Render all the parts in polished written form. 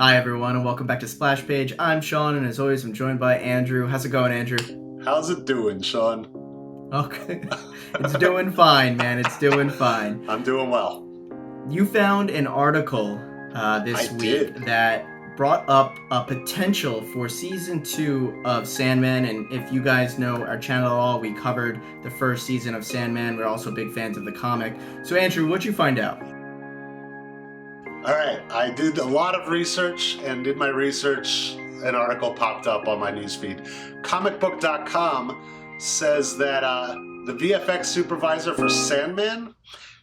Hi everyone and welcome back to Splash Page. I'm Sean and as always I'm joined by Andrew. How's it going, Andrew? How's it doing, Sean? Okay. It's doing fine, man. It's doing fine. I'm doing well. You found an article I this week did. that brought up a potential for season 2 of Sandman, and if you guys know our channel at all, we covered the first season of Sandman. We're also big fans of the comic. So Andrew, what'd you find out? All right, I did a lot of research, and in my research, an article popped up on my newsfeed. Comicbook.com says that the VFX supervisor for Sandman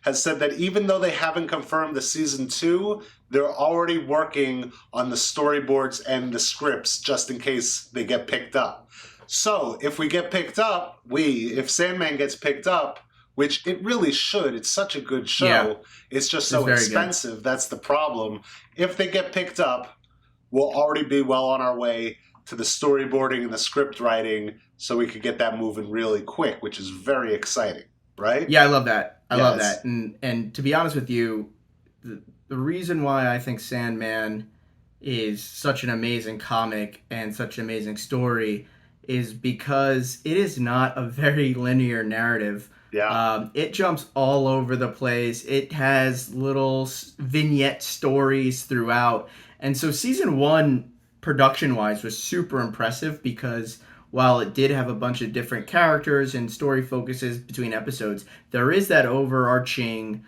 has said that even though they haven't confirmed the season 2, they're already working on the storyboards and the scripts just in case they get picked up. So if we get picked up, if Sandman gets picked up, which it really should, it's such a good show. Yeah, It's just it's so very good. expensive. That's the problem. If they get picked up, we'll already be well on our way to the storyboarding and the script writing so we could get that moving really quick, which is very exciting, right? Yeah, I love that. I love Yes. that. And to be honest with you, the reason why I think Sandman is such an amazing comic and such an amazing story is because it is not a very linear narrative. Yeah. It jumps all over the place. It has little vignette stories throughout. And so season 1 production wise was super impressive because while it did have a bunch of different characters and story focuses between episodes, there is that overarching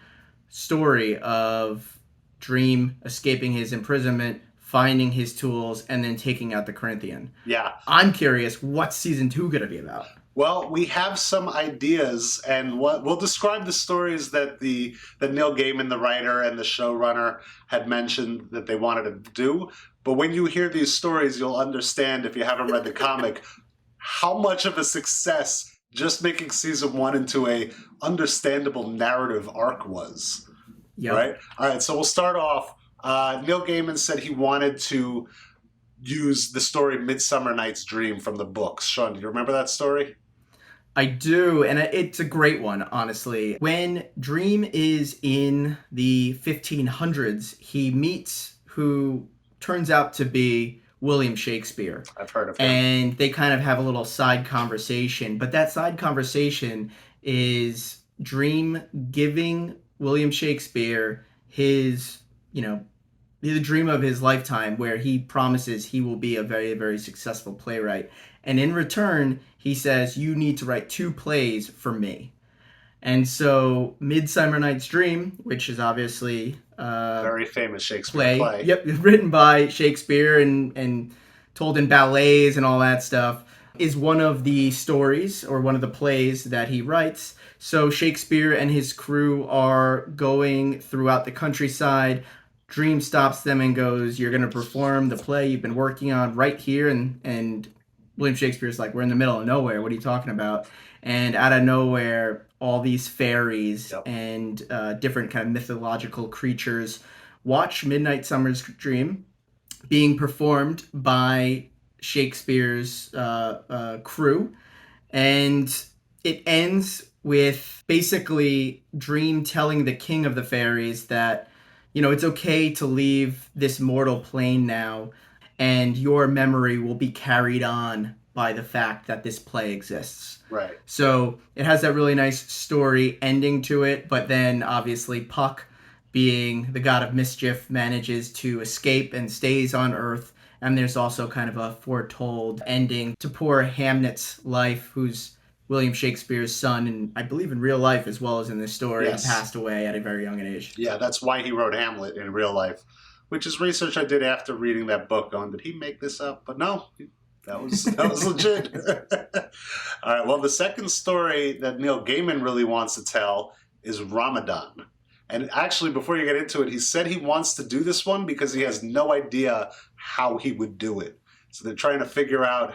story of Dream escaping his imprisonment, finding his tools, and then taking out the Corinthian. Yeah. I'm curious, what's season 2 going to be about? Well, we have some ideas, and what we'll describe the stories that Neil Gaiman, the writer and the showrunner, had mentioned that they wanted to do. But when you hear these stories, you'll understand, if you haven't read the comic, how much of a success just making season 1 into a understandable narrative arc was. Yep. Right? All right, so we'll start off. Neil Gaiman said he wanted to use the story Midsummer Night's Dream from the books. Sean, do you remember that story? I do, and it's a great one, honestly. When Dream is in the 1500s, he meets who turns out to be William Shakespeare. I've heard of him. And they kind of have a little side conversation, but that side conversation is Dream giving William Shakespeare his, the dream of his lifetime, where he promises he will be a very, very successful playwright. And in return, he says, you need to write 2 plays for me. And so Midsummer Night's Dream, which is obviously very famous Shakespeare play. Yep, written by Shakespeare and told in ballets and all that stuff, is one of the stories or one of the plays that he writes. So Shakespeare and his crew are going throughout the countryside. Dream stops them and goes, you're going to perform the play you've been working on right here. And William Shakespeare's like, we're in the middle of nowhere. What are you talking about? And out of nowhere, all these fairies and different kind of mythological creatures watch Midsummer's Dream being performed by Shakespeare's crew. And it ends with basically Dream telling the king of the fairies that, it's okay to leave this mortal plane now, and your memory will be carried on by the fact that this play exists. Right. So it has that really nice story ending to it, but then obviously Puck, being the god of mischief, manages to escape and stays on Earth. And there's also kind of a foretold ending to poor Hamlet's life, who's William Shakespeare's son, and I believe in real life as well as in this story, Yes. passed away at a very young age. Yeah, that's why he wrote Hamlet in real life, which is research I did after reading that book going, did he make this up? But no, that was legit. All right, well, the second story that Neil Gaiman really wants to tell is Ramadan. And actually, before you get into it, he said he wants to do this one because he has no idea how he would do it. So they're trying to figure out,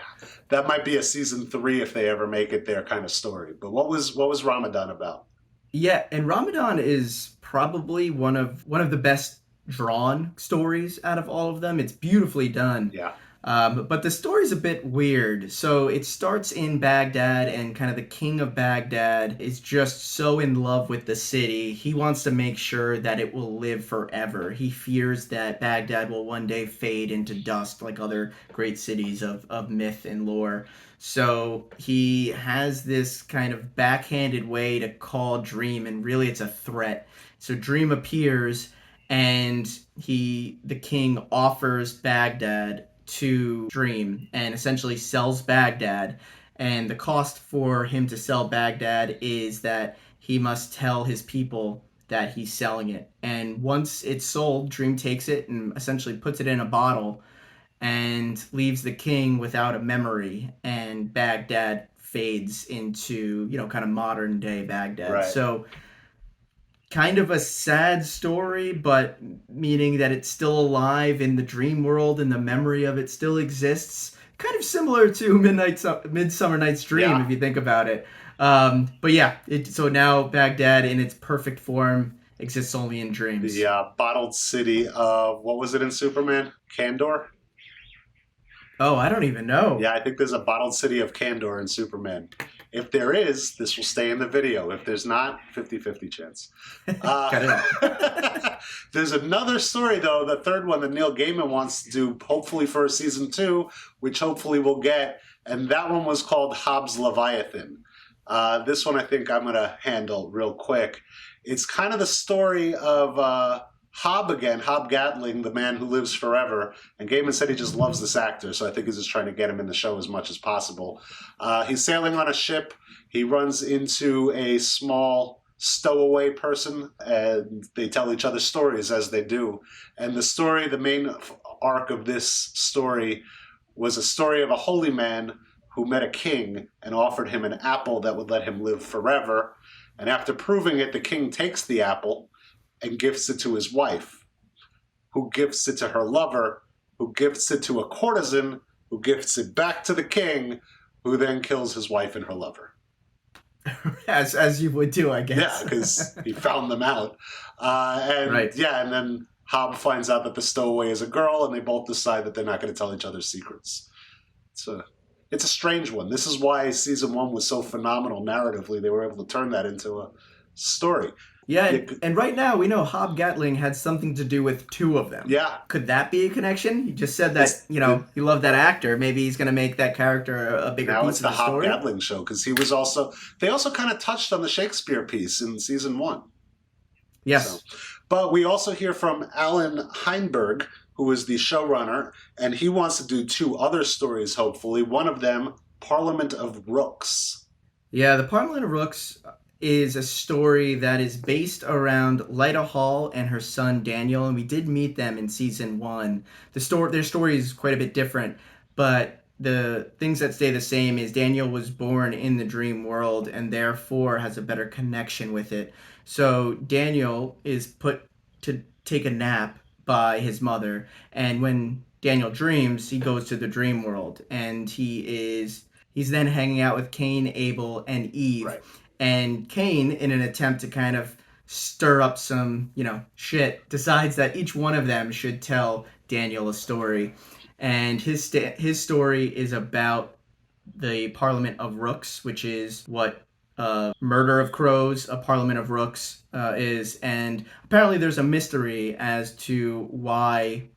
that might be a season 3 if they ever make it there kind of story. But what was Ramadan about? Yeah, and Ramadan is probably one of the best drawn stories out of all of them. It's beautifully done. Yeah. But the story's a bit weird. So it starts in Baghdad, and kind of the king of Baghdad is just so in love with the city. He wants to make sure that it will live forever. He fears that Baghdad will one day fade into dust like other great cities of myth and lore. So he has this kind of backhanded way to call Dream, and really it's a threat. So Dream appears, and the king offers Baghdad to Dream and essentially sells Baghdad. And the cost for him to sell Baghdad is that he must tell his people that he's selling it. And once it's sold, Dream takes it and essentially puts it in a bottle and leaves the king without a memory. And Baghdad fades into, kind of modern day Baghdad. Right. So kind of a sad story, but meaning that it's still alive in the dream world and the memory of it still exists. Kind of similar to Midsummer Night's Dream, Yeah. if you think about it. But yeah, so now Baghdad in its perfect form exists only in dreams. The bottled city of, what was it in Superman? Kandor? Oh, I don't even know. Yeah, I think there's a bottled city of Kandor in Superman. If there is, this will stay in the video. If there's not, 50-50 chance. There's another story, though, the third one that Neil Gaiman wants to do, hopefully for a season 2, which hopefully we'll get. And that one was called Hobbs Leviathan. This one I think I'm going to handle real quick. It's kind of the story of Hob Gatling, the man who lives forever. And Gaiman said he just loves this actor, so I think he's just trying to get him in the show as much as possible. He's sailing on a ship. He runs into a small stowaway person, and they tell each other stories as they do. And the main arc of this story was a story of a holy man who met a king and offered him an apple that would let him live forever. And after proving it, the king takes the apple and gifts it to his wife, who gifts it to her lover, who gifts it to a courtesan, who gifts it back to the king, who then kills his wife and her lover. As you would do, I guess. Yeah, because he found them out. Right. Yeah, and then Hob finds out that the stowaway is a girl, and they both decide that they're not going to tell each other secrets. It's a strange one. This is why season 1 was so phenomenal narratively. They were able to turn that into a story. Yeah, and right now we know Hob Gatling had something to do with 2 of them. Yeah. Could that be a connection? He just said that, he loved that actor. Maybe he's going to make that character a bigger piece of the story. Now it's the Hob Gatling show, because they also kind of touched on the Shakespeare piece in season 1. Yes. But we also hear from Alan Heinberg, who is the showrunner, and he wants to do 2 other stories, hopefully. One of them, Parliament of Rooks. Yeah, the Parliament of Rooks is a story that is based around Lyta Hall and her son Daniel, and we did meet them in season 1. Their story is quite a bit different, but the things that stay the same is Daniel was born in the dream world and therefore has a better connection with it. So Daniel is put to take a nap by his mother, and when Daniel dreams, he goes to the dream world, and he's then hanging out with Cain, Abel, and Eve. Right. And Cain, in an attempt to kind of stir up some, shit, decides that each one of them should tell Daniel a story. And his story is about the Parliament of Rooks, which is what Murder of Crows, a Parliament of Rooks is. And apparently there's a mystery as to why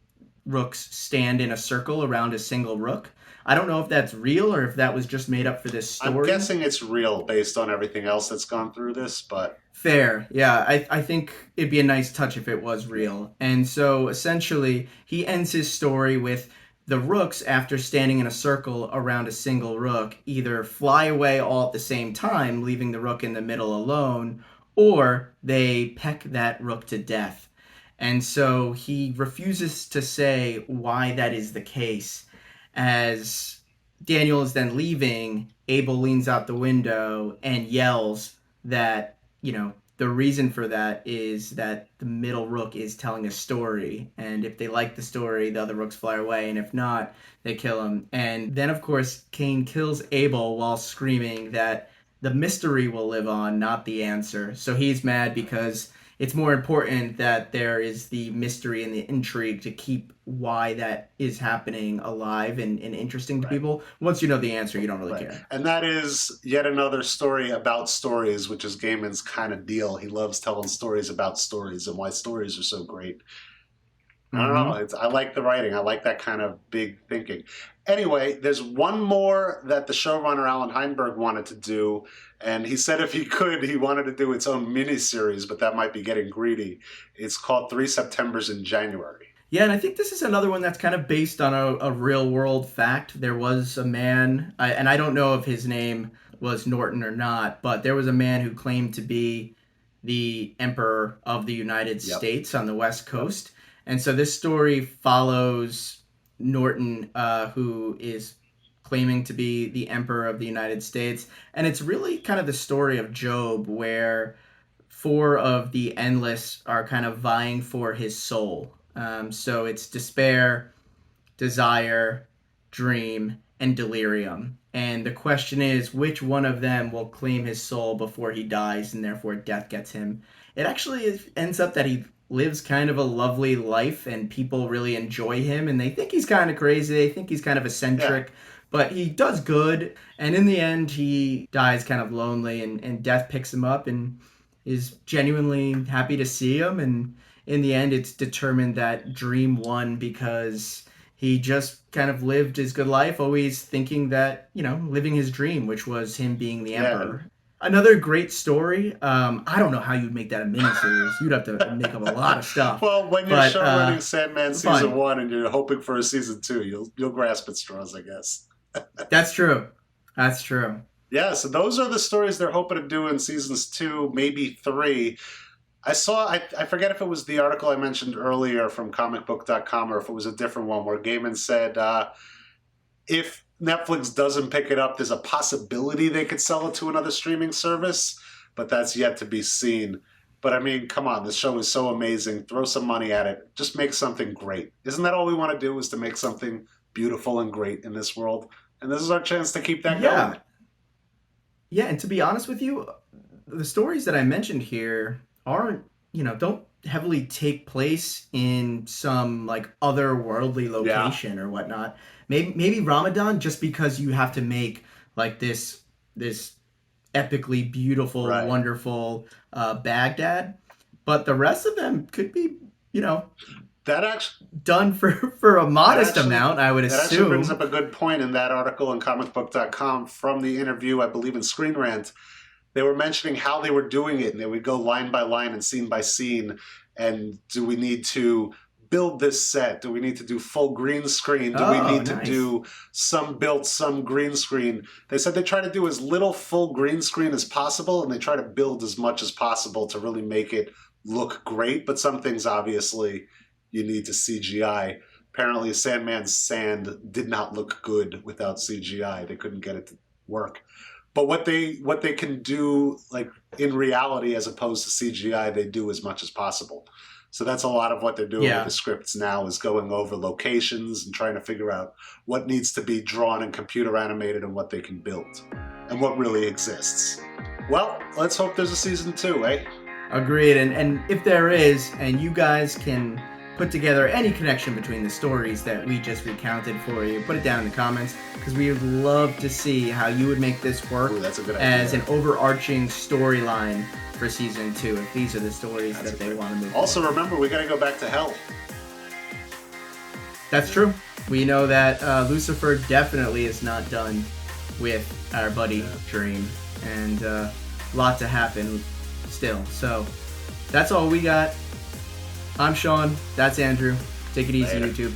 rooks stand in a circle around a single rook. I don't know if that's real or if that was just made up for this story. I'm guessing it's real based on everything else that's gone through this, but... Fair, yeah. I think it'd be a nice touch if it was real. And so, essentially, he ends his story with the rooks, after standing in a circle around a single rook, either fly away all at the same time, leaving the rook in the middle alone, or they peck that rook to death. And so he refuses to say why that is the case. As Daniel is then leaving, Abel leans out the window and yells that, the reason for that is that the middle rook is telling a story. And if they like the story, the other rooks fly away. And if not, they kill him. And then, of course, Cain kills Abel while screaming that the mystery will live on, not the answer. So he's mad because it's more important that there is the mystery and the intrigue to keep why that is happening alive and interesting to people. Once you know the answer, you don't really care. And that is yet another story about stories, which is Gaiman's kind of deal. He loves telling stories about stories and why stories are so great. I don't know. I like the writing. I like that kind of big thinking. Anyway, there's one more that the showrunner Alan Heinberg wanted to do, and he said if he could, he wanted to do its own miniseries, but that might be getting greedy. It's called 3 Septembers in January. Yeah, and I think this is another one that's kind of based on a real world fact. There was a man, and I don't know if his name was Norton or not, but there was a man who claimed to be the Emperor of the United States on the West Coast. And so this story follows Norton, who is claiming to be the Emperor of the United States. And it's really kind of the story of Job, where 4 of the Endless are kind of vying for his soul. So it's despair, desire, dream, and delirium. And the question is, which one of them will claim his soul before he dies, and therefore death gets him? It actually ends up that he lives kind of a lovely life, and people really enjoy him, and they think he's kind of crazy. They think he's kind of eccentric, but he does good. And in the end, he dies kind of lonely, and death picks him up and is genuinely happy to see him. And in the end, it's determined that Dream won because he just kind of lived his good life, always thinking that, living his dream, which was him being the emperor. Another great story. I don't know how you'd make that a miniseries. You'd have to make up a lot of stuff. Well, when you're show running Sandman season 1 and you're hoping for a season 2, you'll grasp at straws, I guess. That's true. That's true. Yeah, so those are the stories they're hoping to do in seasons 2, maybe 3. I forget if it was the article I mentioned earlier from comicbook.com or if it was a different one where Gaiman said if Netflix doesn't pick it up, there's a possibility they could sell it to another streaming service, but that's yet to be seen. But I mean, come on, this show is so amazing. Throw some money at it. Just make something great. Isn't that all we want to do, is to make something beautiful and great in this world? And this is our chance to keep that going. Yeah, and to be honest with you, the stories that I mentioned here aren't, don't heavily take place in some otherworldly location or whatnot. Maybe Ramadan, just because you have to make this epically beautiful, wonderful Baghdad, but the rest of them could be, that actually done for a modest amount, I would assume. That actually brings up a good point in that article on comicbook.com from the interview, I believe, in Screen Rant. They were mentioning how they were doing it, and they would go line by line and scene by scene. And do we need to build this set? Do we need to do full green screen? Do we need to do some built, some green screen? They said they try to do as little full green screen as possible, and they try to build as much as possible to really make it look great. But some things, obviously, you need to CGI. Apparently, Sandman's sand did not look good without CGI. They couldn't get it to work. But what they can do, in reality, as opposed to CGI, they do as much as possible. So that's a lot of what they're doing with the scripts now, is going over locations and trying to figure out what needs to be drawn and computer animated and what they can build and what really exists. Well, let's hope there's a season 2, eh? Agreed. And if there is, and you guys can put together any connection between the stories that we just recounted for you, put it down in the comments, because we would love to see how you would make this work. Ooh, that's a good idea. As an overarching storyline for season 2, if these are the stories that they want to move. Also, remember, we got to go back to hell. That's true. We know that Lucifer definitely is not done with our buddy Dream, and a lot to happen still. So that's all we got. I'm Sean. That's Andrew. Take it easy, YouTube.